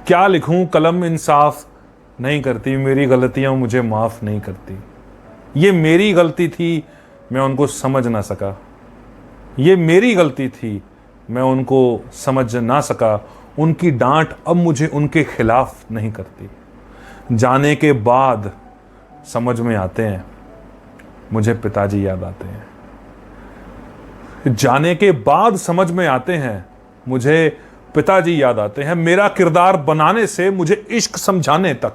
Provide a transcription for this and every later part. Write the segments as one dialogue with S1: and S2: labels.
S1: क्या लिखूं, कलम इंसाफ नहीं करती, मेरी गलतियां मुझे माफ़ नहीं करती। ये मेरी गलती थी, मैं उनको समझ ना सका। ये मेरी गलती थी, मैं उनको समझ ना सका। उनकी डांट अब मुझे उनके खिलाफ नहीं करती। जाने के बाद समझ में आते हैं, मुझे पिताजी याद आते हैं। जाने के बाद समझ में आते हैं, मुझे पिताजी याद आते हैं। मेरा किरदार बनाने से मुझे इश्क समझाने तक,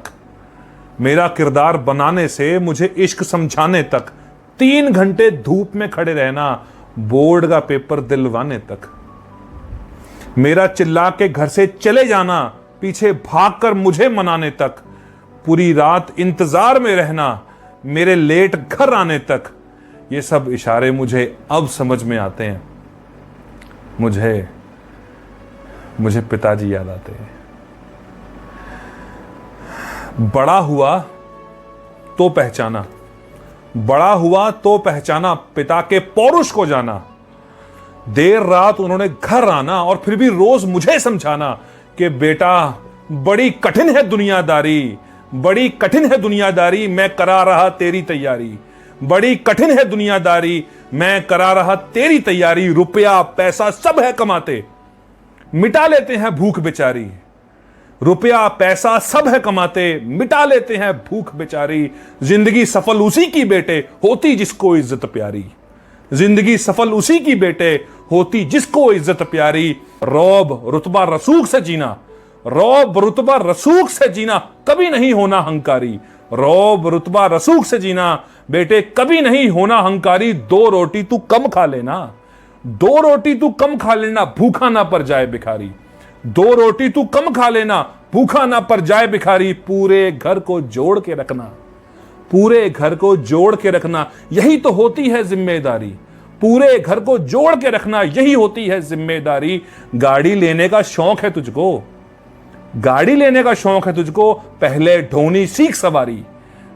S1: मेरा किरदार बनाने से मुझे इश्क समझाने तक, 3 घंटे धूप में खड़े रहना, बोर्ड का पेपर दिलवाने तक, मेरा चिल्ला के घर से चले जाना, पीछे भागकर मुझे मनाने तक, पूरी रात इंतजार में रहना, मेरे लेट घर आने तक, ये सब इशारे मुझे अब समझ में आते हैं। मुझे पिताजी याद आते हैं। बड़ा हुआ तो पहचाना, बड़ा हुआ तो पहचाना, पिता के पौरुष को जाना। देर रात उन्होंने घर आना और फिर भी रोज मुझे समझाना कि बेटा बड़ी कठिन है दुनियादारी, बड़ी कठिन है दुनियादारी, मैं करा रहा तेरी तैयारी। बड़ी कठिन है दुनियादारी, मैं करा रहा तेरी तैयारी। रुपया पैसा सब है कमाते, मिटा लेते हैं भूख बेचारी। रुपया पैसा सब है कमाते, मिटा लेते हैं भूख बेचारी। जिंदगी सफल उसी की बेटे, होती जिसको इज्जत प्यारी। जिंदगी सफल उसी की बेटे, होती जिसको इज्जत प्यारी। रौब रुतबा रसूख से जीना, रौब रुतबा रसूख से जीना, कभी नहीं होना हंकारी। रौब रुतबा रसूख से जीना, बेटे कभी नहीं होना हंकारी। 2 रोटी तू कम खा लेना, 2 रोटी तू कम खा लेना, भूखा ना पर जाए भिखारी। 2 रोटी तू कम खा लेना, भूखा ना पर जाए भिखारी। पूरे घर को जोड़ के रखना, पूरे घर को जोड़ के रखना, यही तो होती है जिम्मेदारी। पूरे घर को जोड़ के रखना, यही होती है जिम्मेदारी। गाड़ी लेने का शौक है तुझको, गाड़ी लेने का शौक है तुझको, पहले ढोनी सीख सवारी।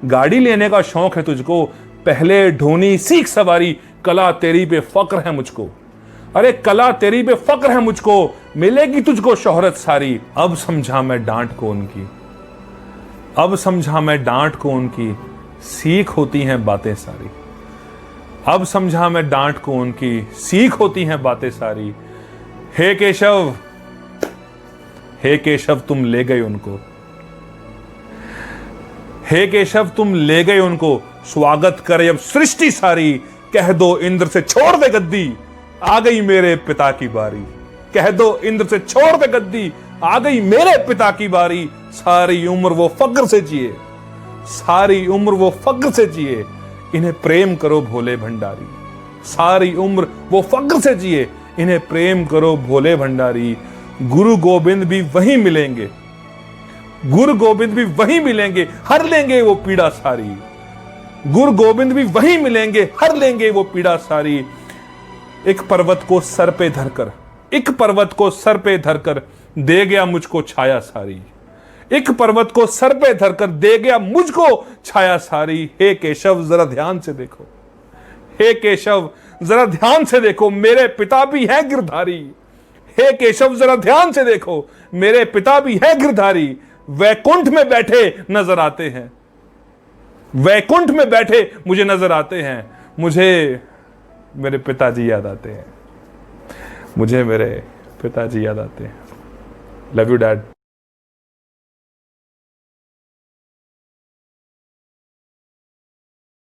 S1: गाड़ी लेने का शौक है तुझको, पहले ढोनी सीख सवारी। कला तेरी पे फक्र है मुझको, अरे कला तेरी पे फक्र है मुझको, मिलेगी तुझको शोहरत सारी। अब समझा मैं डांट को उनकी, अब समझा मैं डांट को उनकी, सीख होती हैं बातें सारी। अब समझा मैं डांट को उनकी, सीख होती हैं बातें सारी। हे केशव, हे केशव तुम ले गए उनको, हे केशव तुम ले गए उनको। स्वागत करे अब सृष्टि सारी, कह दो इंद्र से छोड़ दे गद्दी, आ गई मेरे पिता की बारी। कह दो इंद्र से छोड़ दे गद्दी, आ गई मेरे पिता की बारी। सारी उम्र वो फक्र से जिए, सारी उम्र वो फक्र से जिए, इन्हें प्रेम करो भोले भंडारी। सारी उम्र वो फक्र से जिए, इन्हें प्रेम करो भोले भंडारी। गुरु गोविंद भी वहीं मिलेंगे, गुरु गोविंद भी वहीं मिलेंगे, हर लेंगे वो पीड़ा सारी। गुरु गोविंद भी वहीं मिलेंगे, हर लेंगे वो पीड़ा सारी। एक पर्वत को सर पे धरकर, एक पर्वत को सर पे धरकर, दे गया मुझको छाया सारी। एक पर्वत को सर पे धरकर, दे गया मुझको छाया सारी। हे केशव जरा ध्यान से देखो, हे केशव जरा ध्यान से देखो, मेरे पिता भी हैं गिरधारी। हे केशव जरा ध्यान से देखो, मेरे पिता भी हैं गिरधारी। वैकुंठ में बैठे नजर आते हैं, वैकुंठ में बैठे मुझे नजर आते हैं। मुझे मेरे पिताजी याद आते हैं, मुझे मेरे पिताजी याद आते हैं। Love you dad.